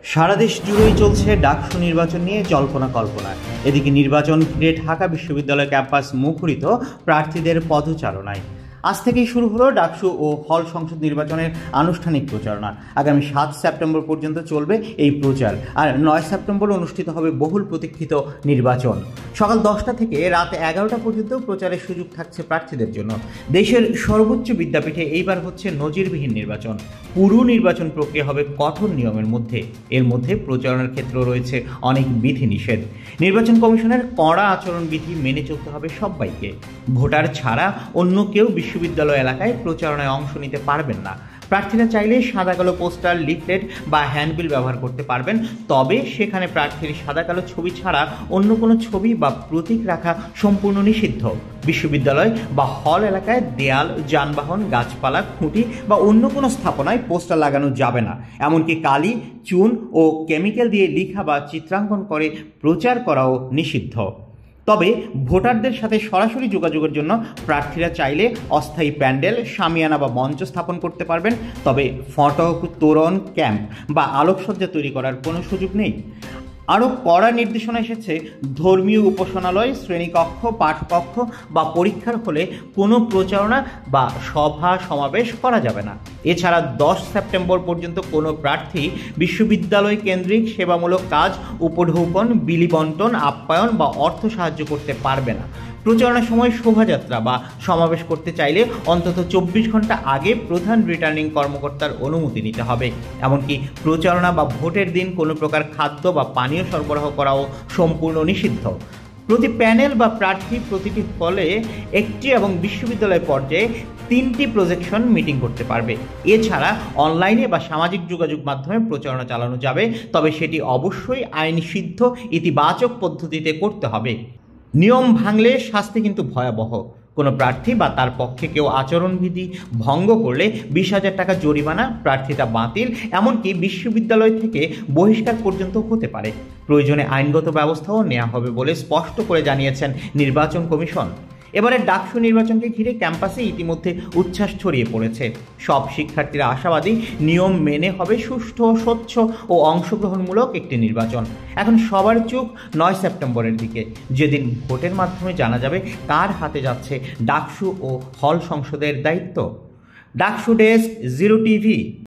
সারা দেশ জুড়েই চলছে ডাকসু নির্বাচন নিয়ে জল্পনা কল্পনা। এদিকে নির্বাচন ঘিরে ঢাকা বিশ্ববিদ্যালয় ক্যাম্পাস মুখরিত প্রার্থীদের পদচারণায়। আজ থেকেই শুরু হলো ডাকসু ও হল সংসদ নির্বাচনের আনুষ্ঠানিক প্রচারণা। আগামী 7 সেপ্টেম্বর পর্যন্ত চলবে এই প্রচার, আর 9 সেপ্টেম্বর অনুষ্ঠিত হবে বহুল প্রতীক্ষিত নির্বাচন। সকাল 10টা থেকে রাত 11টা পর্যন্ত প্রচারের সুযোগ থাকছে প্রার্থীদের জন্য। দেশের সর্বোচ্চ বিদ্যাপীঠে এইবার হচ্ছে নজিরবিহীন নির্বাচন। পুরো নির্বাচন প্রক্রিয়া হবে কঠোর নিয়মের মধ্যে। এর মধ্যে প্রচারণার ক্ষেত্রে রয়েছে অনেক বিধিনিষেধ। নির্বাচন কমিশনের কড়া আচরণবিধি মেনে চলতে হবে সবাইকে। ভোটার ছাড়া অন্য কেউ বিশ্ববিদ্যালয় এলাকায় প্রচারণায় অংশ নিতে পারবেন না। প্রার্থীরা চাইলে সাদা কালো পোস্টার, লিফলেট বা হ্যান্ডবিল ব্যবহার করতে পারবেন, তবে সেখানে প্রার্থীর সাদা কালো ছবি ছাড়া অন্য কোনো ছবি বা প্রতীক রাখা সম্পূর্ণ নিষিদ্ধ। বিশ্ববিদ্যালয় বা হল এলাকায় দেয়াল, যানবাহন, গাছপালা, খুঁটি বা অন্য কোনো স্থাপনায় পোস্টার লাগানো যাবে না। এমনকি কালি, চুন ও কেমিক্যাল দিয়ে লেখা বা চিত্রাঙ্কন করে প্রচার করাও নিষিদ্ধ। তবে ভোটারদের সাথে সরাসরি যোগাযোগের জন্য প্রার্থীরা চাইলে অস্থায়ী প্যান্ডেল, শামিয়ানা বা মঞ্চ স্থাপন করতে পারবেন। তবে ফটক, তোরণ, ক্যাম্প বা আলোকসজ্জা তৈরি করার কোনো সুযোগ নেই। আরও কড়া নির্দেশনা এসেছে ধর্মীয় উপাসনালয়, শ্রেণীকক্ষ, পাঠকক্ষ বা পরীক্ষার হলে কোনো প্রচারণা বা সভা সমাবেশ করা যাবে না। এছাড়া 10 সেপ্টেম্বর পর্যন্ত কোনো প্রার্থী বিশ্ববিদ্যালয় কেন্দ্রিক সেবামূলক কাজ, উপঢৌকন, বিলি বন্টন, আপ্যায়ন বা অর্থ সাহায্য করতে পারবে না। প্রচারণার সময় শোভাযাত্রা বা সমাবেশ করতে চাইলে অন্তত 24 ঘন্টা আগে প্রধান রিটার্নিং কর্মকর্তার অনুমতি নিতে হবে। এমনকি প্রচারণা বা ভোটের দিন কোনো প্রকার খাদ্য বা পানীয় সরবরাহ করাও সম্পূর্ণ নিষিদ্ধ। প্রতি প্যানেল বা প্রার্থী প্রতিটি হলে একটি এবং বিশ্ববিদ্যালয় পর্যায়ে 3টি প্রজেকশন মিটিং করতে পারবে। এছাড়া অনলাইনে বা সামাজিক যোগাযোগ মাধ্যমে প্রচারণা চালানো যাবে, তবে সেটি অবশ্যই আইনসিদ্ধ ইতিবাচক পদ্ধতিতে করতে হবে। নিয়ম ভাঙলে শাস্তি কিন্তু ভয়াবহ। কোনো প্রার্থী বা তার পক্ষে কেউ আচরণবিধি ভঙ্গ করলে 20,000 টাকা জরিমানা, প্রার্থিতা বাতিল, এমনকি বিশ্ববিদ্যালয় থেকে বহিষ্কার পর্যন্ত হতে পারে। প্রয়োজনে আইনগত ব্যবস্থাও নেওয়া হবে বলে স্পষ্ট করে জানিয়েছেন নির্বাচন কমিশন। এবারের ডাকসু নির্বাচনকে ঘিরে ক্যাম্পাসে ইতিমধ্যে উচ্ছ্বাস ছড়িয়ে পড়েছে। সব শিক্ষার্থীরা আশাবাদী নিয়ম মেনে হবে সুষ্ঠু, স্বচ্ছ ও অংশগ্রহণমূলক একটি নির্বাচন। এখন সবার চোখ 9 সেপ্টেম্বরের দিকে, যেদিন ভোটের মাধ্যমে জানা যাবে কার হাতে যাচ্ছে ডাকসু ও হল সংসদের দায়িত্ব। DUCSU desk, zero TV.